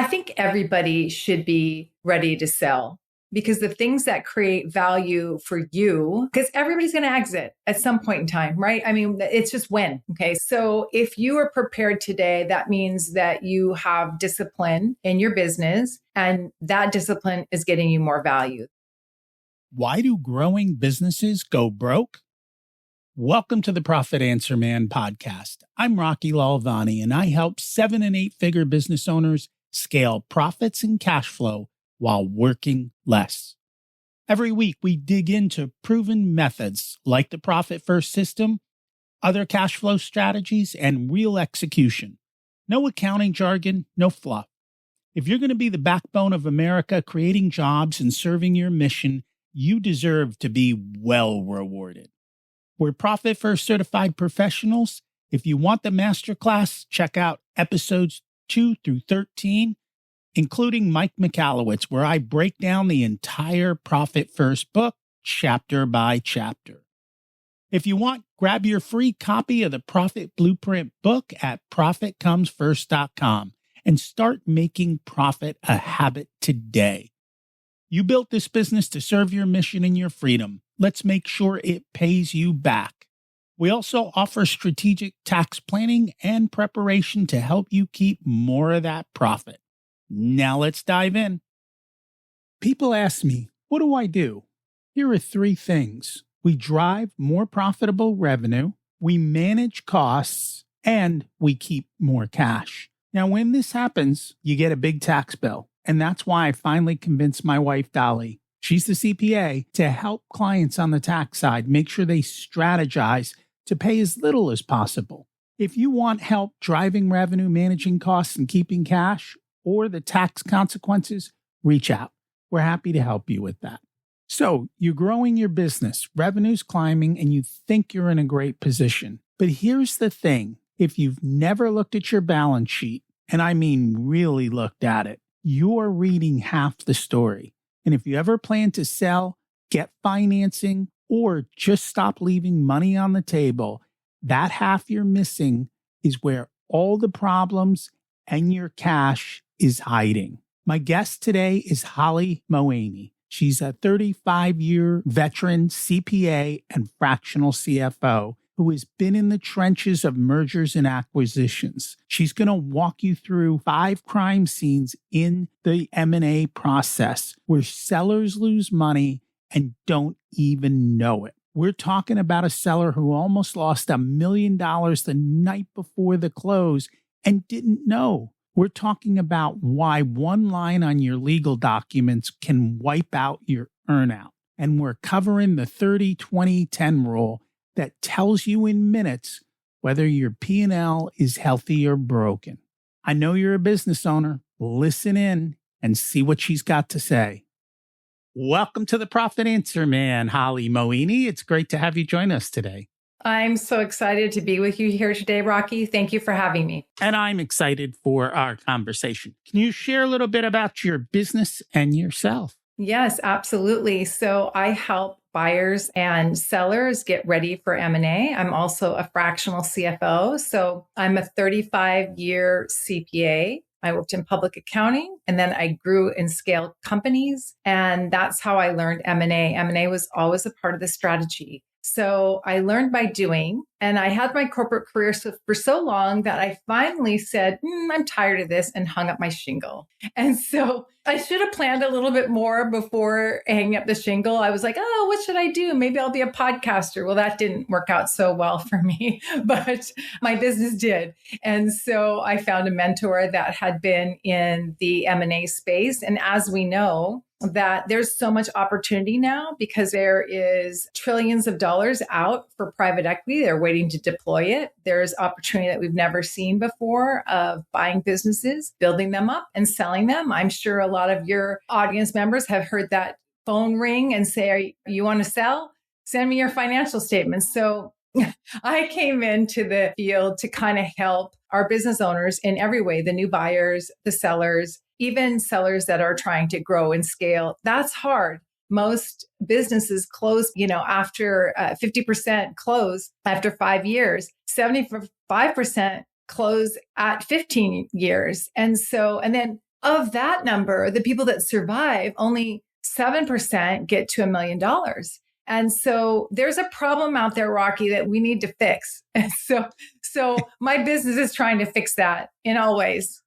think everybody should be ready to sell because the things that create value for you, because everybody's going to exit at some point in time, right? I mean, it's just when. Okay. So if you are prepared today, that means that you have discipline in your business and that discipline is getting you more value. Why do growing businesses go broke? Welcome to the Profit Answer Man podcast. I'm Rocky Lalvani, and I help 7- and 8-figure business owners scale profits and cash flow while working less. Every week, we dig into proven methods like the Profit First system, other cash flow strategies, and real execution. No accounting jargon, no fluff. If you're going to be the backbone of America, creating jobs and serving your mission, you deserve to be well rewarded. We're Profit First certified professionals. If you want the masterclass, check out episodes 2 through 13, including Mike Michalowicz, where I break down the entire Profit First book, chapter by chapter. If you want, grab your free copy of the Profit Blueprint book at profitcomesfirst.com and start making profit a habit today. You built this business to serve your mission and your freedom. Let's make sure it pays you back. We also offer strategic tax planning and preparation to help you keep more of that profit. Now let's dive in. People ask me, what do I do? Here are 3 things. We drive more profitable revenue, we manage costs, and we keep more cash. Now, when this happens, you get a big tax bill. And that's why I finally convinced my wife, Dolly, she's the CPA, to help clients on the tax side make sure they strategize to pay as little as possible. If you want help driving revenue, managing costs, and keeping cash, or the tax consequences, reach out. We're happy to help you with that. So you're growing your business, revenue's climbing, and you think you're in a great position. But here's the thing. If you've never looked at your balance sheet, and I mean really looked at it, you're reading half the story. And if you ever plan to sell, get financing, or just stop leaving money on the table, that half you're missing is where all the problems and your cash is hiding. My guest today is Holli Moeini. She's a 35-year veteran CPA and fractional CFO who has been in the trenches of mergers and acquisitions. She's going to walk you through 5 crime scenes in the M&A process where sellers lose money and don't even know it. We're talking about a seller who almost lost $1 million the night before the close and didn't know. We're talking about why one line on your legal documents can wipe out your earnout. And we're covering the 30-20-10 rule that tells you in minutes whether your P&L is healthy or broken. I know you're a business owner. Listen in and see what she's got to say. Welcome to the Profit Answer Man, Holli Moeini. It's great to have you join us today. I'm so excited to be with you here today, Rocky. Thank you for having me. And I'm excited for our conversation. Can you share a little bit about your business and yourself? Yes, absolutely. So I help buyers and sellers get ready for M&A. I'm also a fractional CFO. So I'm a 35-year CPA. I worked in public accounting and then I grew and scaled companies. And that's how I learned M&A. M&A was always a part of the strategy. So I learned by doing, and I had my corporate career for so long that I finally said, I'm tired of this and hung up my shingle. And so I should have planned a little bit more before hanging up the shingle. I was like, oh, what should I do? Maybe I'll be a podcaster. Well, that didn't work out so well for me, but my business did. And so I found a mentor that had been in the M&A space. And as we know, that there's so much opportunity now because there is trillions of dollars out for private equity. They're waiting to deploy it. There's opportunity that we've never seen before of buying businesses, building them up and selling them. I'm sure a lot of your audience members have heard that phone ring and say, you want to sell? Send me your financial statements. So I came into the field to kind of help our business owners in every way, the new buyers, the sellers, even sellers that are trying to grow and scale. That's hard. Most businesses close, after 50% close after 5 years, 75% close at 15 years. And then of that number, the people that survive, only 7% get to $1 million. And so there's a problem out there, Rocky, that we need to fix. And so my business is trying to fix that in all ways.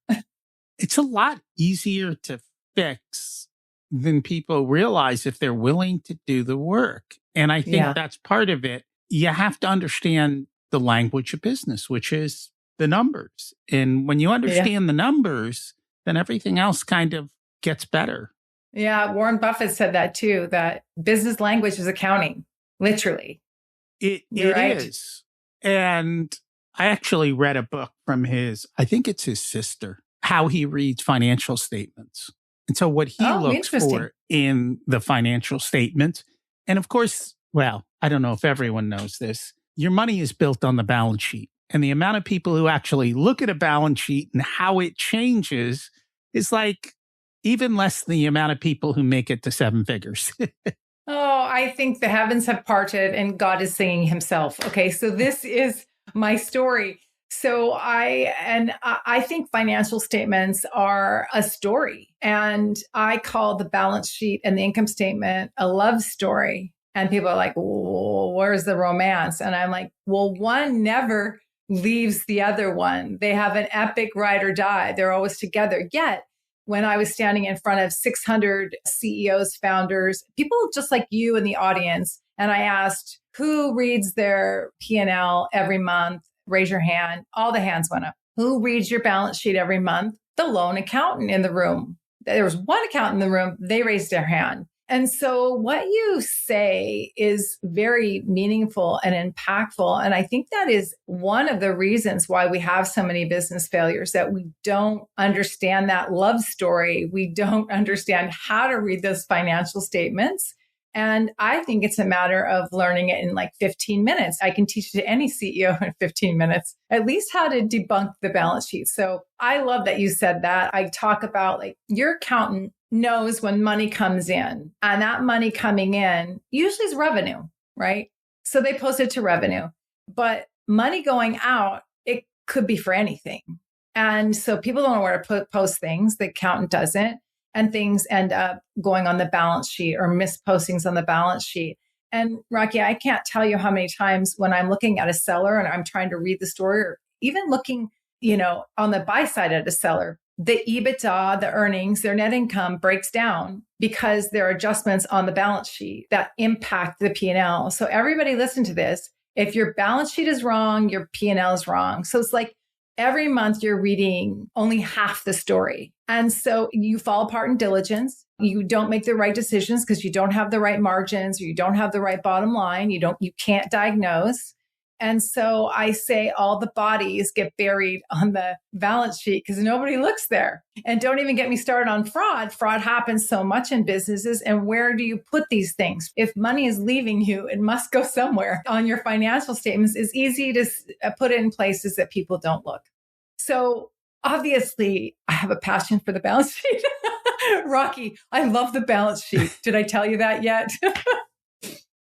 It's a lot easier to fix than people realize if they're willing to do the work. And I think that's part of it. You have to understand the language of business, which is the numbers. And when you understand the numbers, then everything else kind of gets better. Yeah, Warren Buffett said that too, that business language is accounting, literally. It is. And I actually read a book from I think it's his sister, how he reads financial statements. And so what he looks for in the financial statements. And of course, well, I don't know if everyone knows this. Your money is built on the balance sheet. And the amount of people who actually look at a balance sheet and how it changes is like even less than the amount of people who make it to seven figures. I think the heavens have parted and God is singing himself. Okay, so this is my story. So I think financial statements are a story. And I call the balance sheet and the income statement a love story. And people are like, well, where's the romance? And I'm like, well, one never leaves the other one. They have an epic ride or die. They're always together. Yet, when I was standing in front of 600 CEOs, founders, people just like you in the audience, and I asked, who reads their P&L every month? Raise your hand. All the hands went up. Who reads your balance sheet every month? The lone accountant in the room. There was one accountant in the room. They raised their hand. And so what you say is very meaningful and impactful. And I think that is one of the reasons why we have so many business failures, that we don't understand that love story. We don't understand how to read those financial statements. And I think it's a matter of learning it in like 15 minutes. I can teach it to any CEO in 15 minutes, at least how to debunk the balance sheet. So I love that you said that. I talk about like your accountant knows when money comes in, and that money coming in usually is revenue, right? So they post it to revenue, but money going out, it could be for anything. And so people don't know where to post things. The accountant doesn't. And things end up going on the balance sheet or mispostings on the balance sheet. And Rocky, I can't tell you how many times when I'm looking at a seller and I'm trying to read the story, or even looking, on the buy side at a seller, the EBITDA, the earnings, their net income breaks down because there are adjustments on the balance sheet that impact the P&L. So everybody listen to this. If your balance sheet is wrong, your P&L is wrong. So it's like every month you're reading only half the story. And so you fall apart in diligence. You don't make the right decisions because you don't have the right margins, or you don't have the right bottom line. You can't diagnose. And so I say all the bodies get buried on the balance sheet because nobody looks there. And don't even get me started on fraud. Fraud happens so much in businesses. And where do you put these things? If money is leaving you, it must go somewhere. On your financial statements, it's easy to put it in places that people don't look. So obviously, I have a passion for the balance sheet. Rocky, I love the balance sheet. Did I tell you that yet?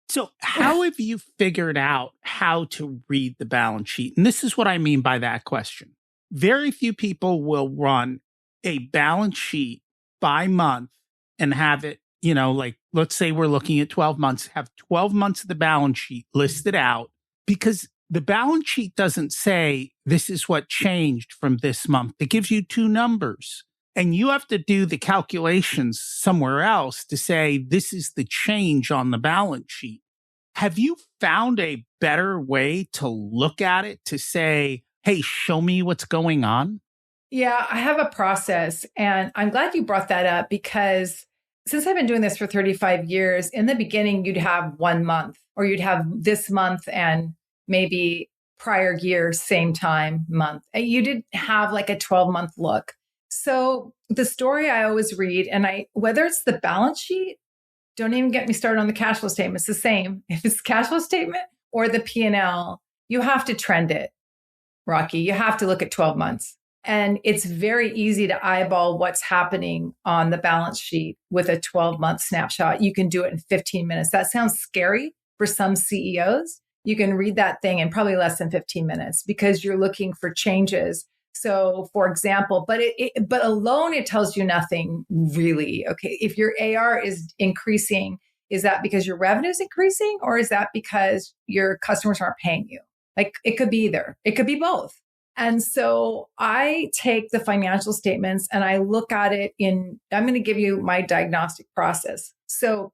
So how have you figured out how to read the balance sheet? And this is what I mean by that question. Very few people will run a balance sheet by month and have it, like let's say we're looking at 12 months, have 12 months of the balance sheet listed out, because the balance sheet doesn't say this is what changed from this month. It gives you two numbers. And you have to do the calculations somewhere else to say this is the change on the balance sheet. Have you found a better way to look at it to say, hey, show me what's going on? Yeah, I have a process. And I'm glad you brought that up, because since I've been doing this for 35 years, in the beginning, you'd have 1 month, or you'd have this month and maybe prior year, same time month. And you didn't have like a 12-month look. So the story I always read, and whether it's the balance sheet, don't even get me started on the cash flow statement. It's the same. If it's cash flow statement or the P&L, you have to trend it, Rocky. You have to look at 12 months. And it's very easy to eyeball what's happening on the balance sheet with a 12-month snapshot. You can do it in 15 minutes. That sounds scary for some CEOs. You can read that thing in probably less than 15 minutes because you're looking for changes. So for example, but alone, it tells you nothing really. Okay. If your AR is increasing, is that because your revenue is increasing, or is that because your customers aren't paying you? Like it could be either. It could be both. And so I take the financial statements and I look at it I'm going to give you my diagnostic process. So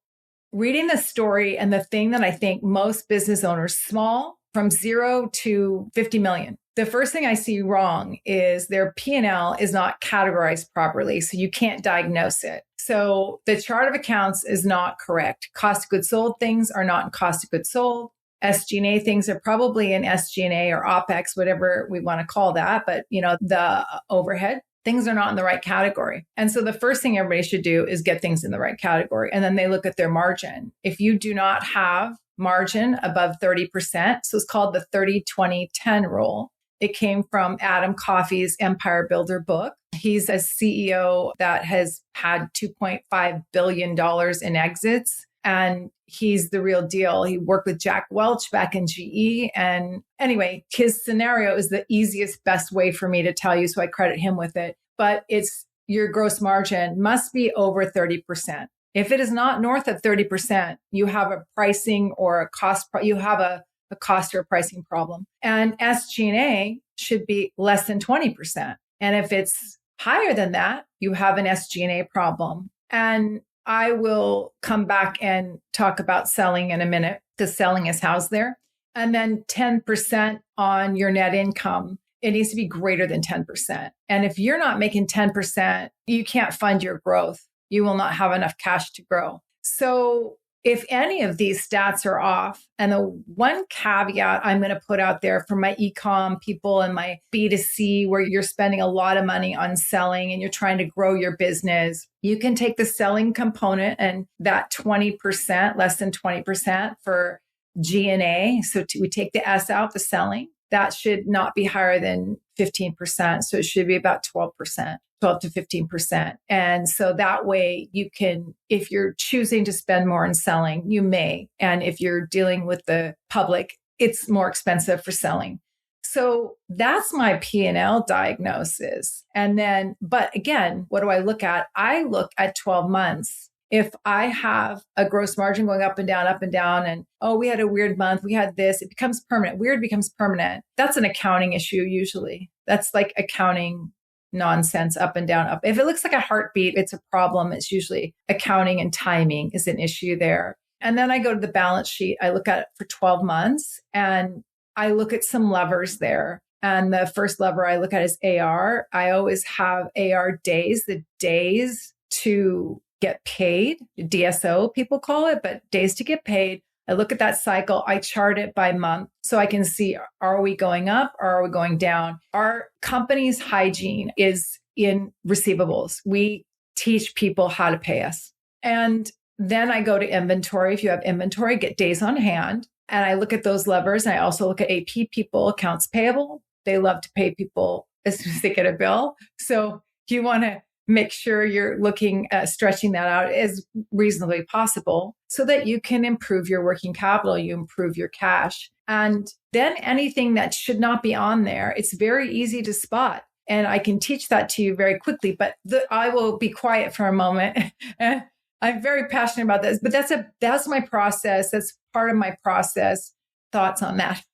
reading the story, and the thing that I think most business owners, small, from 0 to 50 million, the first thing I see wrong is their P&L is not categorized properly. So you can't diagnose it. So the chart of accounts is not correct. Cost of goods sold things are not in cost of goods sold. SG&A things are probably in SG&A or OPEX, whatever we want to call that. But, the overhead, things are not in the right category. And so the first thing everybody should do is get things in the right category. And then they look at their margin. If you do not have margin above 30%, so it's called the 30-20-10 rule. It came from Adam Coffey's Empire Builder book. He's a CEO that has had $2.5 billion in exits. And he's the real deal. He worked with Jack Welch back in GE. And anyway, his scenario is the easiest, best way for me to tell you. So I credit him with it. But it's your gross margin must be over 30%. If it is not north of 30%, you have a pricing or a cost, you have a cost or a pricing problem. And SG&A should be less than 20%. And if it's higher than that, you have an SG&A problem. And I will come back and talk about selling in a minute, because selling is housed there. And then 10% on your net income. It needs to be greater than 10%. And if you're not making 10%, you can't fund your growth. You will not have enough cash to grow. So if any of these stats are off, and the one caveat I'm going to put out there for my e-com people and my B2C, where you're spending a lot of money on selling and you're trying to grow your business, you can take the selling component and that 20%, less than 20% for G&A. So we take the S out, the selling, that should not be higher than 15%. So it should be about 12%. 12 to 15%. And so that way you can, if you're choosing to spend more in selling, you may. And if you're dealing with the public, it's more expensive for selling. So that's my P&L diagnosis. And then, but again, what do I look at? I look at 12 months. If I have a gross margin going up and down, and we had a weird month, we had this, it becomes permanent. Weird becomes permanent. That's an accounting issue usually. That's like accounting nonsense, up and down, up. If it looks like a heartbeat, it's a problem. It's usually accounting and timing is an issue there. And then I go to the balance sheet. I look at it for 12 months and I look at some levers there. And the first lever I look at is AR. I always have AR days, the days to get paid, DSO people call it, but days to get paid. I look at that cycle. I chart it by month so I can see, are we going up or are we going down? Our company's hygiene is in receivables. We teach people how to pay us. And then I go to inventory. If you have inventory, get days on hand. And I look at those levers. And I also look at AP people, accounts payable. They love to pay people as soon as they get a bill. So you want to make sure you're looking at stretching that out as reasonably possible so that you can improve your working capital, you improve your cash. And then anything that should not be on there, it's very easy to spot. And I can teach that to you very quickly, but I will be quiet for a moment. I'm very passionate about this, but that's my process. That's part of my process. Thoughts on that?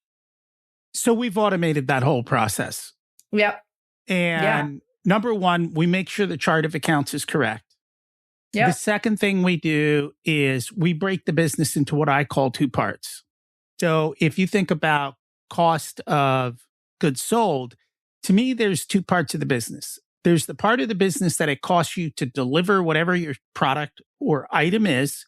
So we've automated that whole process. Yep. And number one, we make sure the chart of accounts is correct. Yep. The second thing we do is we break the business into what I call two parts. So if you think about cost of goods sold, to me, there's two parts of the business. There's the part of the business that it costs you to deliver whatever your product or item is.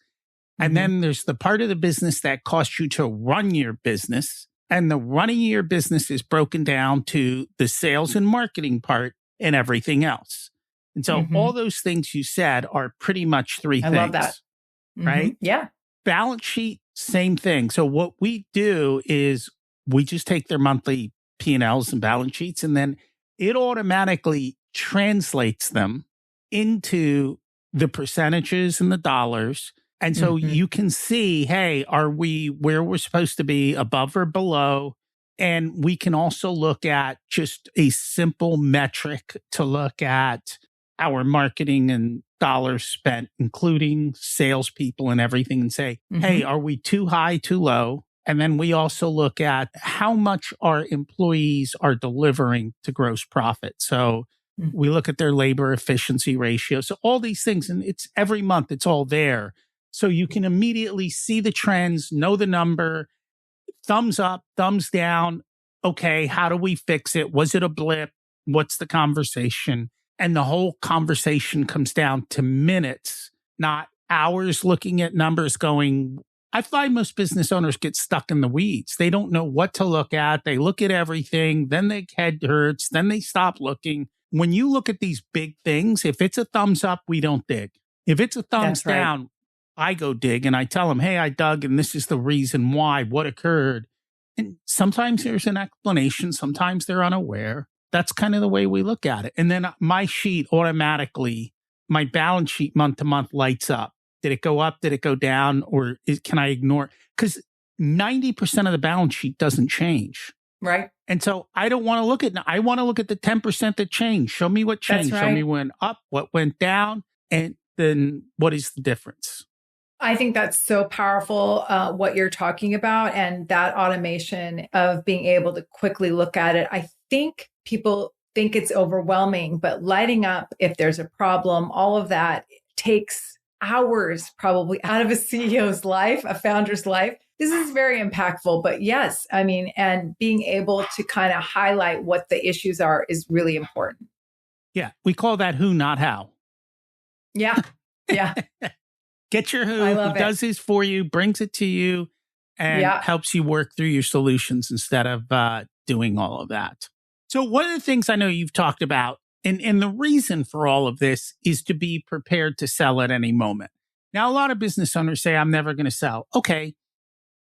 And then there's the part of the business that costs you to run your business. And the running your business is broken down to the sales and marketing part and everything else. And so all those things you said are pretty much three things. I love that. Right? Yeah. Balance sheet, same thing. So what we do is we just take their monthly P&Ls and balance sheets, and then it automatically translates them into the percentages and the dollars. And so you can see, hey, are we where we're supposed to be, above or below? And we can also look at just a simple metric to look at our marketing and dollars spent, including salespeople and everything, and say, hey, are we too high, too low? And then we also look at how much our employees are delivering to gross profit. So we look at their labor efficiency ratio. So all these things, and it's every month, it's all there. So you can immediately see the trends, know the number, thumbs up, thumbs down. Okay, how do we fix it? Was it a blip? What's the conversation? And the whole conversation comes down to minutes, not hours looking at numbers going. I find most business owners get stuck in the weeds. They don't know what to look at. They look at everything, then their head hurts, then they stop looking. When you look at these big things, if it's a thumbs up, we don't dig. If it's a thumbs down, I go dig and I tell them, hey, I dug and this is the reason why, what occurred. And sometimes there's an explanation. Sometimes they're unaware. That's kind of the way we look at it. And then my sheet automatically, my balance sheet month to month lights up. Did it go up? Did it go down? Or can I ignore? Because 90% of the balance sheet doesn't change. Right. And so I don't want to look at, I want to look at the 10% that changed. Show me what changed. Show me what went up, what went down, and then what is the difference? I think that's so powerful, what you're talking about, and that automation of being able to quickly look at it. I think people think it's overwhelming, but lighting up if there's a problem, all of that takes hours probably out of a CEO's life, a founder's life. This is very impactful, but yes, I mean, and being able to kind of highlight what the issues are is really important. Yeah. We call that who, not how. Yeah. Yeah. Get your who does this for you, brings it to you, and helps you work through your solutions instead of doing all of that. So one of the things I know you've talked about, and the reason for all of this is to be prepared to sell at any moment. Now, a lot of business owners say, I'm never going to sell. Okay.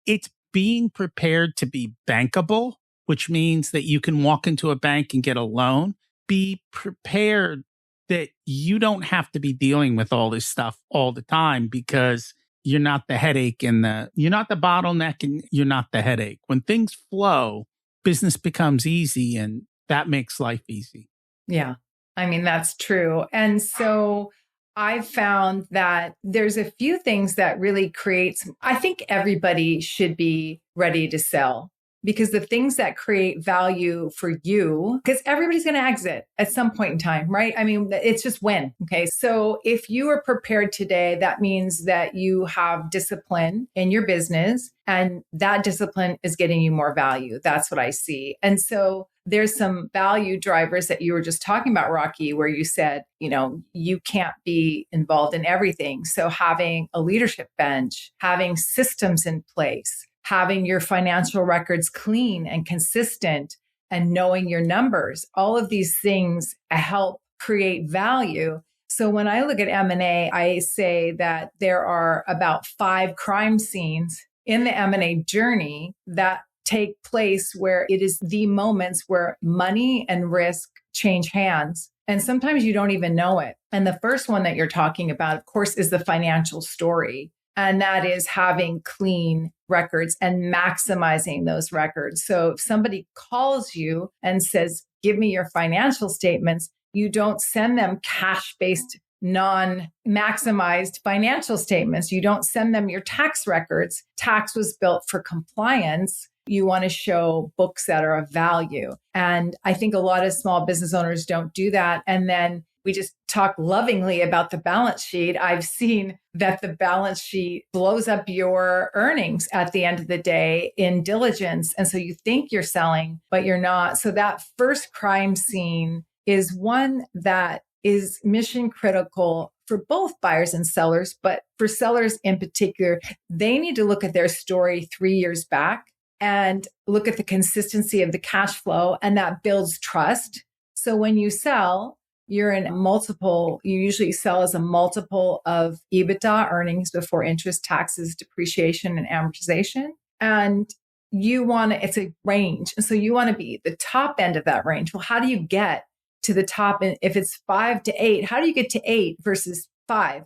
It's being prepared to be bankable, which means that you can walk into a bank and get a loan. Be prepared that you don't have to be dealing with all this stuff all the time because you're not the headache and you're not the bottleneck and you're not the headache. When things flow, business becomes easy and that makes life easy. Yeah. I mean, that's true. And so I've found that there's a few things that really creates, I think everybody should be ready to sell. Because the things that create value for you, because everybody's going to exit at some point in time, right? I mean, it's just when. Okay. So if you are prepared today, that means that you have discipline in your business and that discipline is getting you more value. That's what I see. And so there's some value drivers that you were just talking about, Rocky, where you said, you can't be involved in everything. So having a leadership bench, having systems in place, having your financial records clean and consistent and knowing your numbers, all of these things help create value. So when I look at M&A, I say that there are about 5 crime scenes in the M&A journey that take place where it is the moments where money and risk change hands. And sometimes you don't even know it. And the first one that you're talking about, of course, is the financial story. And that is having clean records and maximizing those records. So if somebody calls you and says, give me your financial statements, you don't send them cash-based, non-maximized financial statements. You don't send them your tax records. Tax was built for compliance. You want to show books that are of value. And I think a lot of small business owners don't do that. And then we just talk lovingly about the balance sheet. I've seen that the balance sheet blows up your earnings at the end of the day in diligence. And so you think you're selling, but you're not. So that first crime scene is one that is mission critical for both buyers and sellers. But for sellers in particular, they need to look at their story 3 years back and look at the consistency of the cash flow. And that builds trust. So when you sell, you're in multiple, you usually sell as a multiple of EBITDA, earnings before interest, taxes, depreciation, and amortization. And it's a range. And so you want to be the top end of that range. Well, how do you get to the top? And if it's 5 to 8, how do you get to 8 versus 5?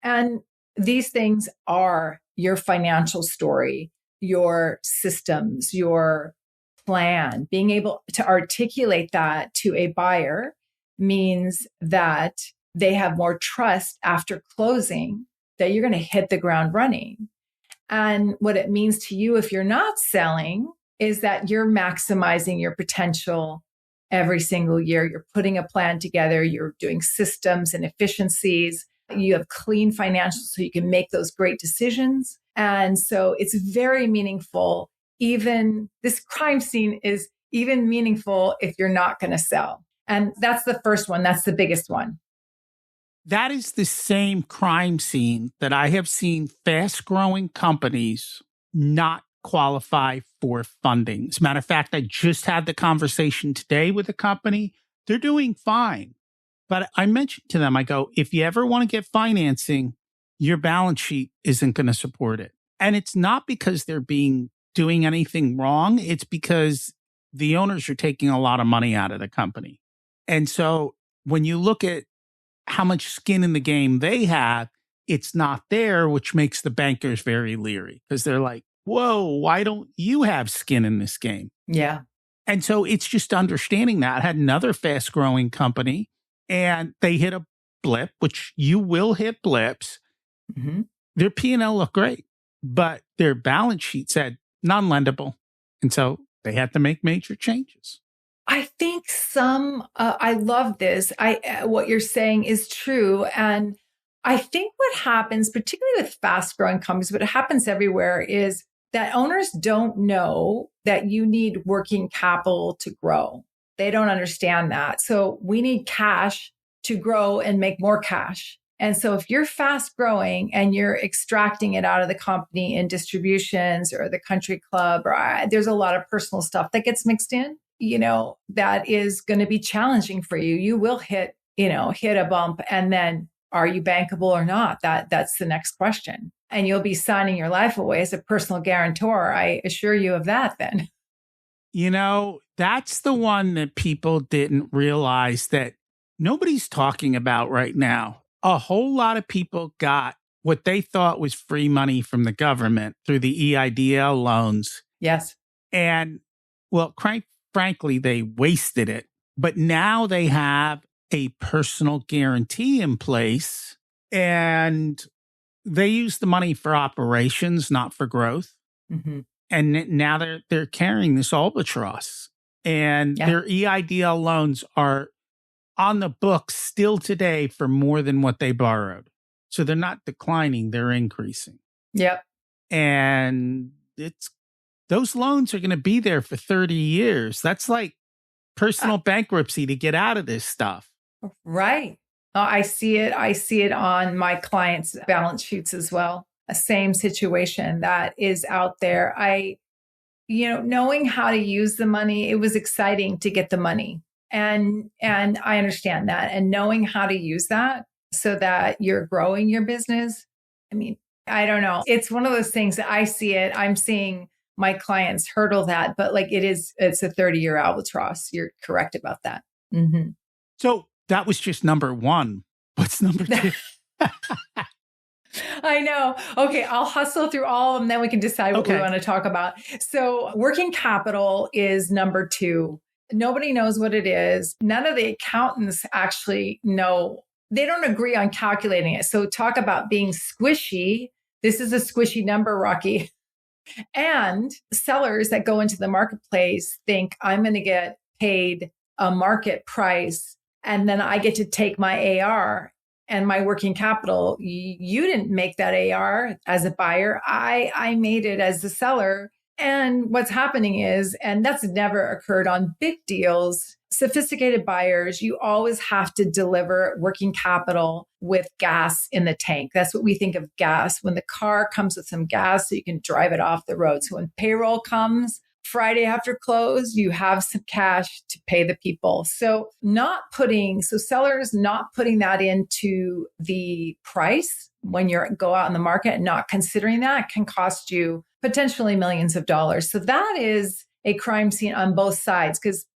And these things are your financial story, your systems, your plan. Being able to articulate that to a buyer means that they have more trust after closing that you're going to hit the ground running. And what it means to you if you're not selling is that you're maximizing your potential every single year. You're putting a plan together, you're doing systems and efficiencies, you have clean financials so you can make those great decisions. And so it's very meaningful. Even this crime scene is even meaningful if you're not going to sell. And that's the first one. That's the biggest one. That is the same crime scene that I have seen fast growing companies not qualify for funding. As a matter of fact, I just had the conversation today with a company. They're doing fine. But I mentioned to them, I go, if you ever want to get financing, your balance sheet isn't going to support it. And it's not because they're doing anything wrong. It's because the owners are taking a lot of money out of the company. And so when you look at how much skin in the game they have, it's not there, which makes the bankers very leery because they're like, whoa, why don't you have skin in this game? Yeah. And so it's just understanding that. I had another fast growing company and they hit a blip, which you will hit blips. Mm-hmm. Their P&L looked great, but their balance sheet said non-lendable. And so they had to make major changes. I think I love this. What you're saying is true. And I think what happens, particularly with fast growing companies, but it happens everywhere, is that owners don't know that you need working capital to grow. They don't understand that. So we need cash to grow and make more cash. And so if you're fast growing and you're extracting it out of the company in distributions or the country club, or there's a lot of personal stuff that gets mixed in, that is going to be challenging for you. You will hit a bump, and then are you bankable or not? That's the next question. And you'll be signing your life away as a personal guarantor. I assure you of that then. That's the one that people didn't realize that nobody's talking about right now. A whole lot of people got what they thought was free money from the government through the EIDL loans. Yes. And frankly, they wasted it. But now they have a personal guarantee in place and they use the money for operations, not for growth. Mm-hmm. And now they're carrying this albatross, and their EIDL loans are on the books still today for more than what they borrowed. So they're not declining, they're increasing. Yep. And those loans are going to be there for 30 years. That's like personal bankruptcy to get out of this stuff. Right. I see it. I see it on my clients' balance sheets as well. A same situation that is out there. Knowing how to use the money, it was exciting to get the money. And I understand that. And knowing how to use that so that you're growing your business. I mean, I don't know. It's one of those things that I see it. I'm seeing my clients hurdle that, but it's a 30-year albatross. You're correct about that. Mm-hmm. So that was just number one. What's number two? I know. Okay, I'll hustle through all of them, then we can decide what we want to talk about. So working capital is number two. Nobody knows what it is. None of the accountants actually know. They don't agree on calculating it. So talk about being squishy. This is a squishy number, Rocky. And sellers that go into the marketplace think I'm going to get paid a market price, and then I get to take my AR and my working capital. You didn't make that AR as a buyer. I made it as the seller. And what's happening is, and that's never occurred on big deals, sophisticated buyers, you always have to deliver working capital with gas in the tank. That's what we think of gas. When the car comes with some gas so you can drive it off the road. So when payroll comes Friday after close, you have some cash to pay the people. So sellers not putting that into the price when you go out in the market and not considering that can cost you potentially millions of dollars. So that is a crime scene on both sides, because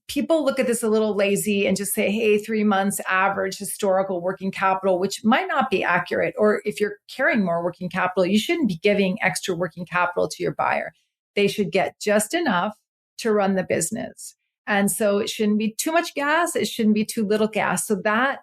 people look at this a little lazy and just say, hey, 3 months average historical working capital, which might not be accurate. Or if you're carrying more working capital, you shouldn't be giving extra working capital to your buyer. They should get just enough to run the business. And so it shouldn't be too much gas. It shouldn't be too little gas. So that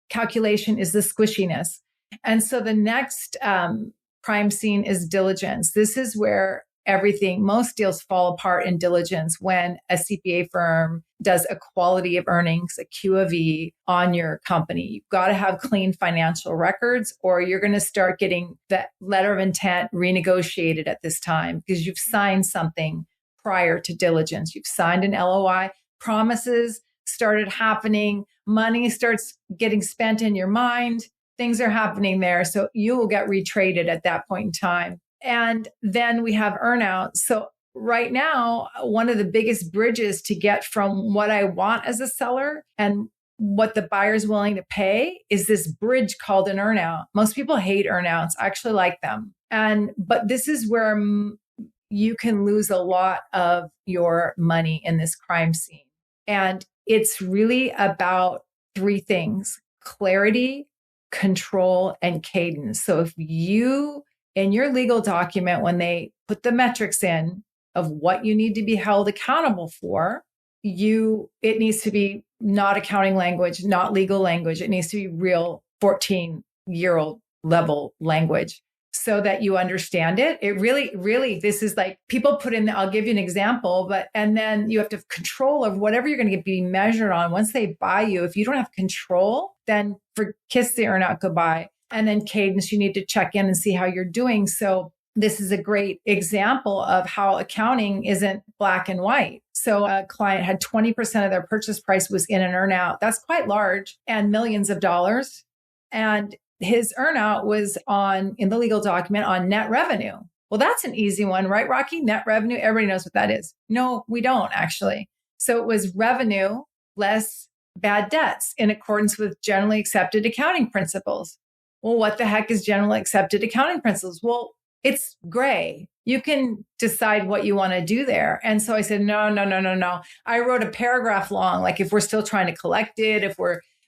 calculation is the squishiness. And so the next crime scene is diligence. This is where most deals fall apart in diligence when a CPA firm does a quality of earnings, a Q of E on your company. You've got to have clean financial records, or you're going to start getting that letter of intent renegotiated at this time because you've signed something prior to diligence. You've signed an LOI, promises started happening, money starts getting spent in your mind, things are happening there. So you will get retraded at that point in time. And then we have earnouts. So right now, one of the biggest bridges to get from what I want as a seller and what the buyer's willing to pay is this bridge called an earnout. Most people hate earnouts. I actually like them. But this is where you can lose a lot of your money in this crime scene. And it's really about three things: clarity, control, and cadence. So if you, in your legal document, when they put the metrics in of what you need to be held accountable for, it needs to be not accounting language, not legal language. It needs to be real 14-year-old level language so that you understand it. It really, this is like people put in, I'll give you an example, and then you have to have control of whatever you're going to be measured on. Once they buy you, if you don't have control, then kiss the earnout goodbye. And then cadence, you need to check in and see how you're doing. So this is a great example of how accounting isn't black and white. So a client had 20% of their purchase price was in an earnout. That's quite large and millions of dollars. And his earnout was in the legal document on net revenue. Well, that's an easy one, right, Rocky? Net revenue, everybody knows what that is. No, we don't actually. So it was revenue less bad debts in accordance with generally accepted accounting principles. Well, what the heck is generally accepted accounting principles? Well, it's gray. You can decide what you want to do there. And so I said, no. I wrote a paragraph long, like if we're still trying to collect it,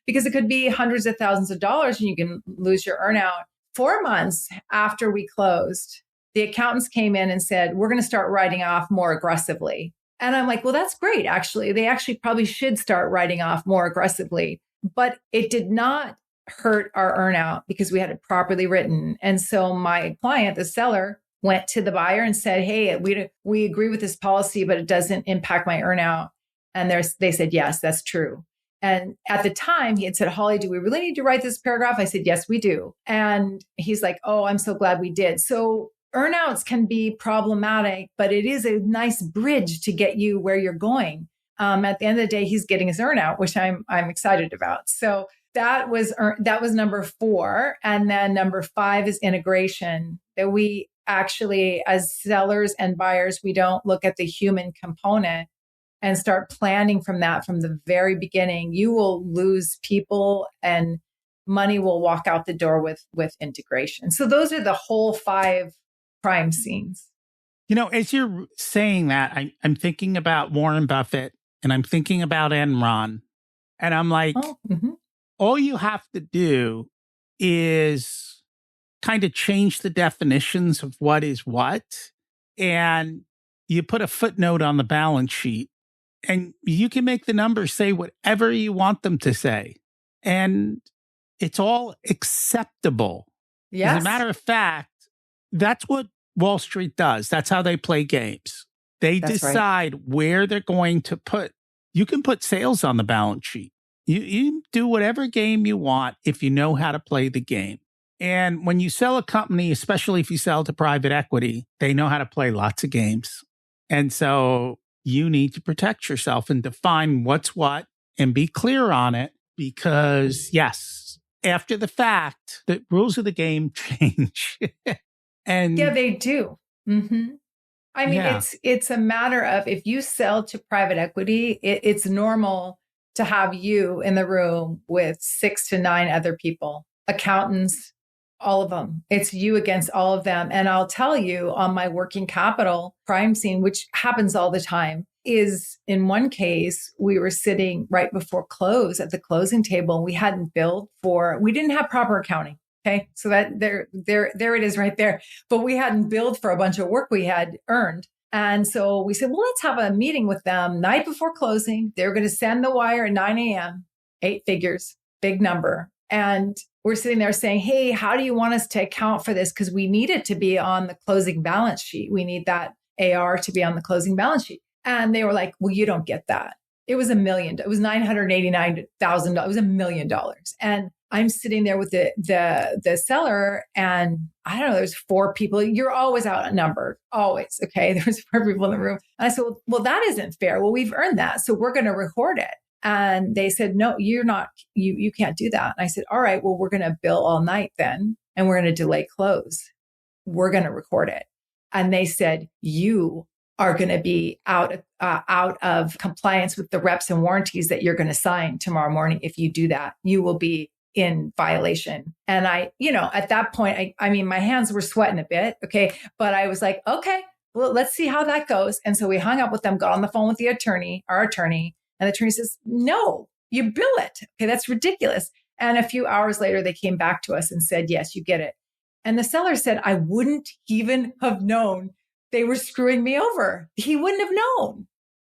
because it could be hundreds of thousands of dollars and you can lose your earnout. 4 months after we closed, the accountants came in and said, we're going to start writing off more aggressively. And I'm like, well, that's great. Actually, they actually probably should start writing off more aggressively, but it did not hurt our earnout because we had it properly written. And so my client, the seller, went to the buyer and said, hey, we agree with this policy, but it doesn't impact my earnout. And they said, yes, that's true. And at the time he had said, Holly, do we really need to write this paragraph? I said, yes, we do. And he's like, oh, I'm so glad we did. So earnouts can be problematic, but it is a nice bridge to get you where you're going. At the end of the day, he's getting his earnout, which I'm excited about. So that was number 4. And then number 5 is integration, that we actually, as sellers and buyers, we don't look at the human component and start planning from the very beginning. You will lose people and money will walk out the door with integration. So those are the whole 5 crime scenes. You know, as you're saying that, I'm thinking about Warren Buffett and I'm thinking about Enron. And I'm like, all you have to do is kind of change the definitions of what is what. And you put a footnote on the balance sheet and you can make the numbers say whatever you want them to say. And it's all acceptable. Yes. As a matter of fact, that's what Wall Street does. That's how they play games. They decide where they're going to put. You can put sales on the balance sheet. You do whatever game you want if you know how to play the game. And when you sell a company, especially if you sell to private equity, they know how to play lots of games. And so you need to protect yourself and define what's what and be clear on it because, yes, after the fact, the rules of the game change. And yeah, they do. Mm-hmm. I mean, it's a matter of if you sell to private equity, it's normal to have you in the room with 6 to 9 other people, accountants, all of them. It's you against all of them. And I'll tell you on my working capital crime scene, which happens all the time, is in one case, we were sitting right before close at the closing table. And we hadn't billed we didn't have proper accounting. Okay. So that there it is right there. But we hadn't billed for a bunch of work we had earned. And so we said, well, let's have a meeting with them night before closing. They're going to send the wire at 9 a.m., 8 figures, big number. And we're sitting there saying, hey, how do you want us to account for this? Because we need it to be on the closing balance sheet. We need that AR to be on the closing balance sheet. And they were like, well, you don't get that. It was $1 million. It was $989,000. It was $1 million. And I'm sitting there with the seller, and I don't know, there's 4 people. You're always outnumbered, always. Okay. There's 4 people in the room. And I said, well, that isn't fair. Well, we've earned that. So we're going to record it. And they said, no, you're not, you can't do that. And I said, all right, well, we're going to bill all night then, and we're going to delay close. We're going to record it. And they said, you are going to be out of compliance with the reps and warranties that you're going to sign tomorrow morning. If you do that, you will be in violation. And I, at that point, I mean, my hands were sweating a bit. Okay. But I was like, okay, well, let's see how that goes. And so we hung up with them, got on the phone with our attorney, and the attorney says, no, you bill it. Okay. That's ridiculous. And a few hours later, they came back to us and said, yes, you get it. And the seller said, I wouldn't even have known they were screwing me over. He wouldn't have known.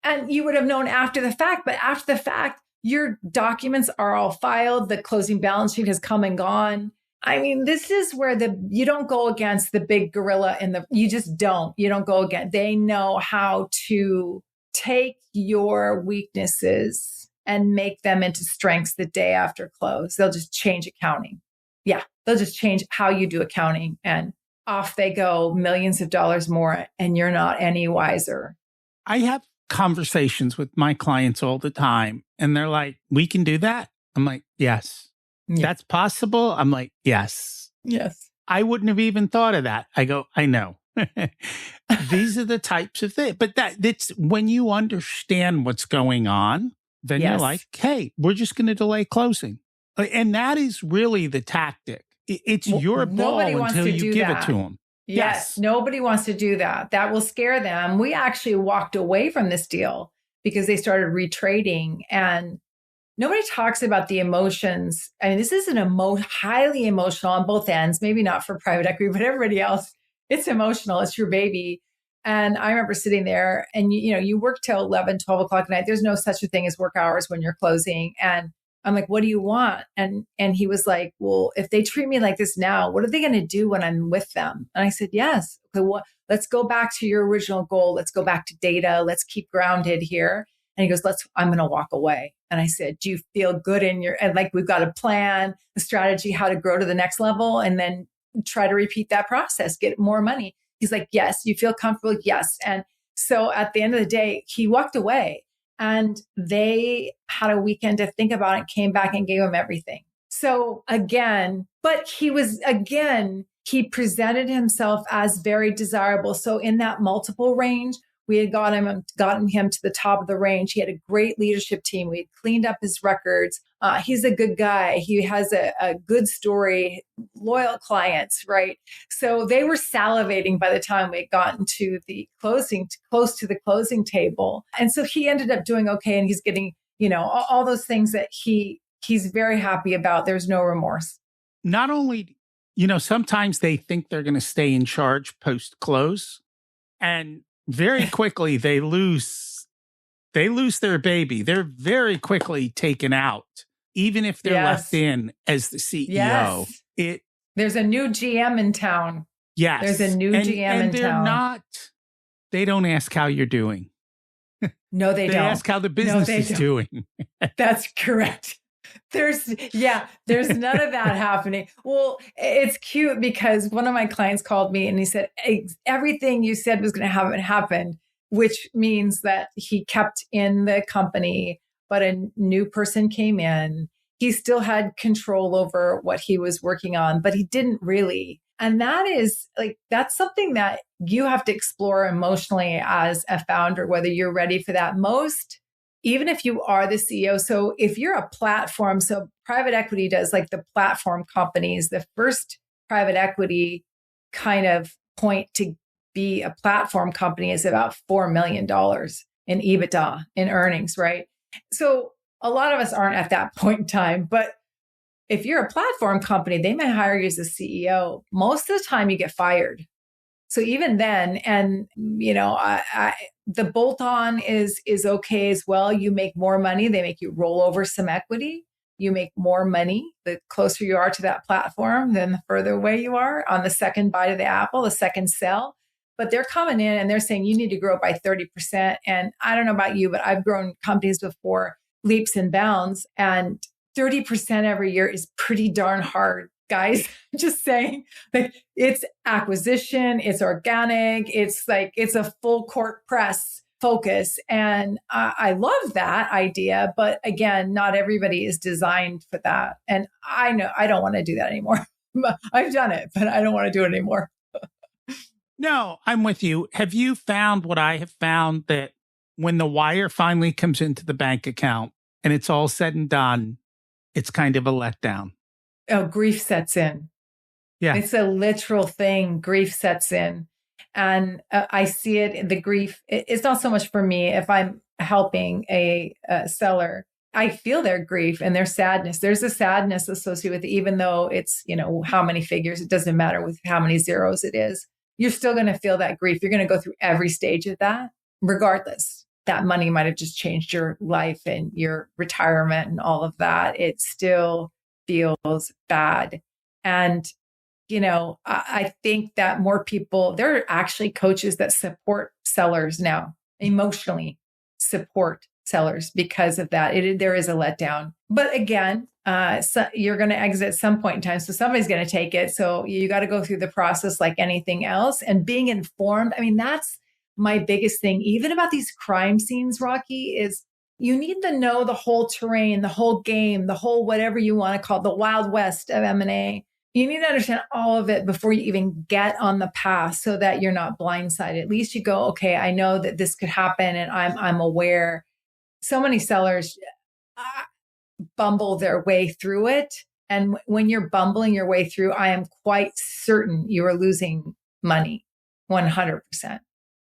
And you would have known after the fact, but after the fact, your documents are all filed. The closing balance sheet has come and gone. I mean, this is where you don't go against the big gorilla you just don't. You don't go against. They know how to take your weaknesses and make them into strengths the day after close. They'll just change accounting. Yeah, they'll just change how you do accounting, and off they go, millions of dollars more, and you're not any wiser. I have conversations with my clients all the time, and they're like, we can do that? I'm like, yes. Yeah. That's possible? I'm like, yes. Yes. I wouldn't have even thought of that. I go, I know. These are the types of things. But that's when you understand what's going on, then You're like, hey, we're just going to delay closing. And that is really the tactic. It's your ball until you give it to them. Yes. Nobody wants to do that. That will scare them. We actually walked away from this deal because they started retrading, and nobody talks about the emotions. I mean, this is highly emotional on both ends, maybe not for private equity, but everybody else. It's emotional. It's your baby. And I remember sitting there, and you work till 11, 12 o'clock at night. There's no such a thing as work hours when you're closing. And I'm like, what do you want? And he was like, well, if they treat me like this now, what are they going to do when I'm with them? And I said, yes. Okay, well, let's go back to your original goal. Let's go back to data. Let's keep grounded here. And he goes, I'm going to walk away. And I said, do you feel good and like, we've got a plan, a strategy, how to grow to the next level, and then try to repeat that process, get more money. He's like, yes. You feel comfortable? Yes. And so at the end of the day, he walked away. And they had a weekend to think about it, came back and gave him everything. So he presented himself as very desirable. So in that multiple range, we had gotten him to the top of the range. He had a great leadership team. We had cleaned up his records. He's a good guy. He has a good story, loyal clients, right? So they were salivating by the time we had gotten to the close to the closing table. And so he ended up doing okay. And he's getting, all those things that he's very happy about. There's no remorse. Not only, sometimes they think they're going to stay in charge post-close, and very quickly they lose their baby. They're very quickly taken out, even if they're left in as the CEO. Yes. There's a new GM in town. Yes. There's a new GM in town. They don't ask how you're doing. No, they don't. They ask how the business is doing. That's correct. There's none of that happening. Well, it's cute because one of my clients called me and he said, everything you said was going to happen happened, which means that he kept in the company, but a new person came in. He still had control over what he was working on, but he didn't really. And that's something that you have to explore emotionally as a founder, whether you're ready for that even if you are the CEO. So if you're a platform, so private equity does like the platform companies, the first private equity kind of point to be a platform company is about $4 million in EBITDA, in earnings, right? So a lot of us aren't at that point in time, but if you're a platform company, they may hire you as a CEO. Most of the time you get fired. So even then, and the bolt-on is okay as well. You make more money. They make you roll over some equity. You make more money the closer you are to that platform than the further away you are on the second bite of the apple, the second sell. But they're coming in and they're saying you need to grow by 30%. And I don't know about you, but I've grown companies before leaps and bounds, and 30% every year is pretty darn hard, guys. Just saying, like, it's acquisition, it's organic, it's a full court press focus. And I love that idea. But again, not everybody is designed for that. And I know I don't want to do that anymore. I've done it, but I don't want to do it anymore. No, I'm with you. Have you found what I have found, that when the wire finally comes into the bank account and it's all said and done, it's kind of a letdown? Oh, grief sets in. Yeah. It's a literal thing. Grief sets in. And I see it in the grief. It's not so much for me if I'm helping a seller. I feel their grief and their sadness. There's a sadness associated with it, even though it's, how many figures, it doesn't matter with how many zeros it is. You're still going to feel that grief. You're going to go through every stage of that, regardless. That money might have just changed your life and your retirement and all of that. It still feels bad. And, I think that more people, there are actually coaches that support sellers now, emotionally support sellers because of that. There is a letdown. But again, so you're going to exit at some point in time. So somebody's going to take it. So you got to go through the process like anything else. And being informed, I mean, that's my biggest thing, even about these crime scenes, Rocky, is you need to know the whole terrain, the whole game, the whole whatever you want to call it, the Wild West of M&A. You need to understand all of it before you even get on the path so that you're not blindsided. At least you go, okay, I know that this could happen and I'm aware. So many sellers bumble their way through it. And when you're bumbling your way through, I am quite certain you are losing money 100%.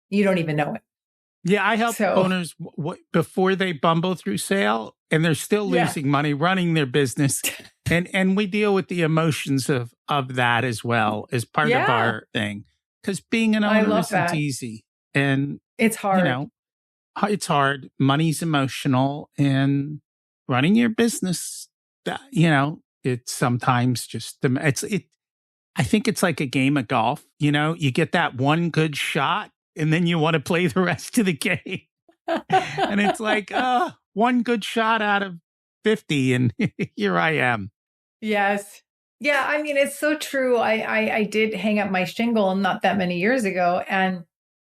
You don't even know it. Yeah, I help owners before they bumble through sale, and they're still losing money running their business. And we deal with the emotions of that as well as part of our thing. Because being an owner isn't easy. And it's hard. It's hard. Money's emotional, and running your business, it's sometimes just, I think it's like a game of golf. You get that one good shot and then you want to play the rest of the game. And it's like, one good shot out of 50 and here I am. Yes. Yeah. I mean, it's so true. I did hang up my shingle not that many years ago and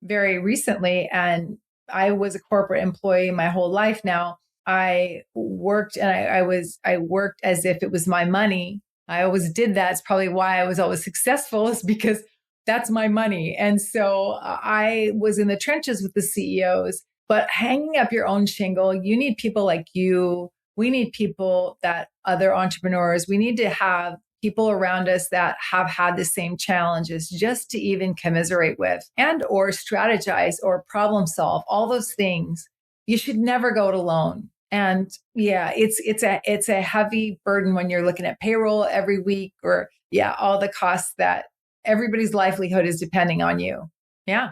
very recently, and I was a corporate employee my whole life now. I worked and I worked as if it was my money. I always did that. It's probably why I was always successful, is because that's my money. And so I was in the trenches with the CEOs, but hanging up your own shingle, you need people like you. We need people that other entrepreneurs, we need to have people around us that have had the same challenges just to even commiserate with and or strategize or problem solve, all those things. You should never go it alone. And yeah, it's a heavy burden when you're looking at payroll every week or all the costs that everybody's livelihood is depending on you. Yeah,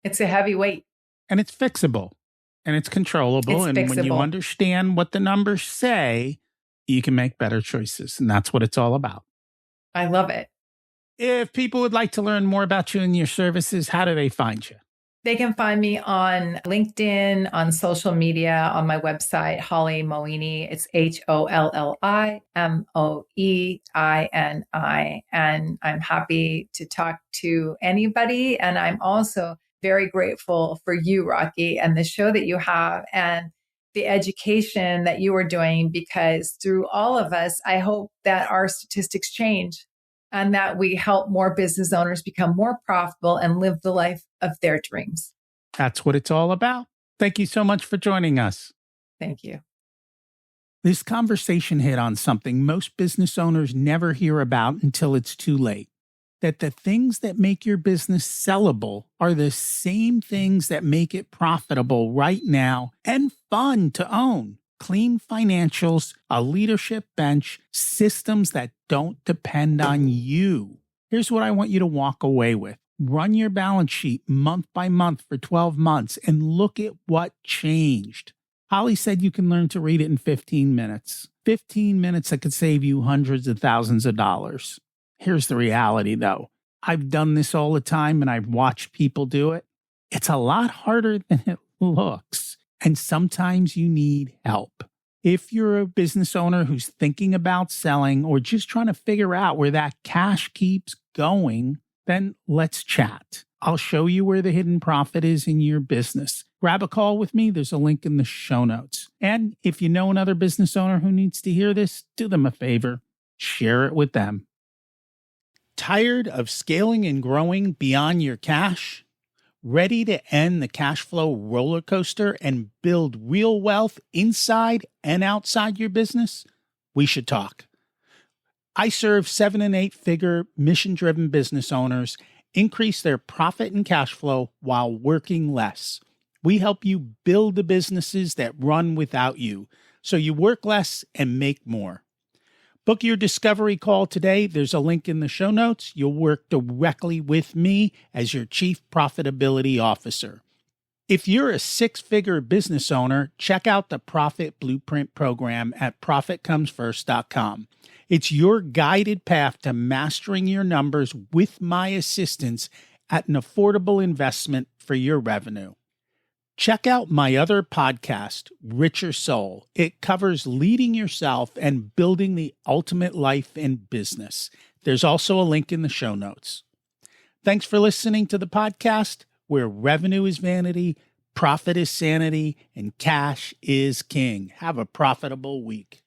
it's a heavy weight. And it's fixable and it's controllable. And when you understand what the numbers say, you can make better choices. And that's what it's all about. I love it. If people would like to learn more about you and your services, how do they find you? They can find me on LinkedIn, on social media, on my website, Holli Moeini. It's HOLLI MOEINI. And I'm happy to talk to anybody. And I'm also very grateful for you, Rocky, and the show that you have and the education that you are doing, because through all of us, I hope that our statistics change and that we help more business owners become more profitable and live the life of their dreams. That's what it's all about. Thank you so much for joining us. Thank you. This conversation hit on something most business owners never hear about until it's too late. That the things that make your business sellable are the same things that make it profitable right now and fun to own. Clean financials, a leadership bench, systems that don't depend on you. Here's what I want you to walk away with. Run your balance sheet month by month for 12 months and look at what changed. Holly said you can learn to read it in 15 minutes. 15 minutes that could save you hundreds of thousands of dollars. Here's the reality, though. I've done this all the time and I've watched people do it. It's a lot harder than it looks. And sometimes you need help. If you're a business owner who's thinking about selling or just trying to figure out where that cash keeps going, then let's chat. I'll show you where the hidden profit is in your business. Grab a call with me. There's a link in the show notes. And if you know another business owner who needs to hear this, do them a favor. Share it with them. Tired of scaling and growing beyond your cash? Ready to end the cash flow roller coaster and build real wealth inside and outside your business? We should talk. I serve 7 and 8 figure mission-driven business owners increase their profit and cash flow while working less. We help you build the businesses that run without you, so you work less and make more. Book your discovery call today. There's a link in the show notes. You'll work directly with me as your Chief Profitability Officer. If you're a 6-figure business owner, check out the Profit Blueprint program at ProfitComesFirst.com. It's your guided path to mastering your numbers with my assistance at an affordable investment for your revenue. Check out my other podcast, Richer Soul. It covers leading yourself and building the ultimate life and business. There's also a link in the show notes. Thanks for listening to the podcast, where revenue is vanity, profit is sanity, and cash is king. Have a profitable week.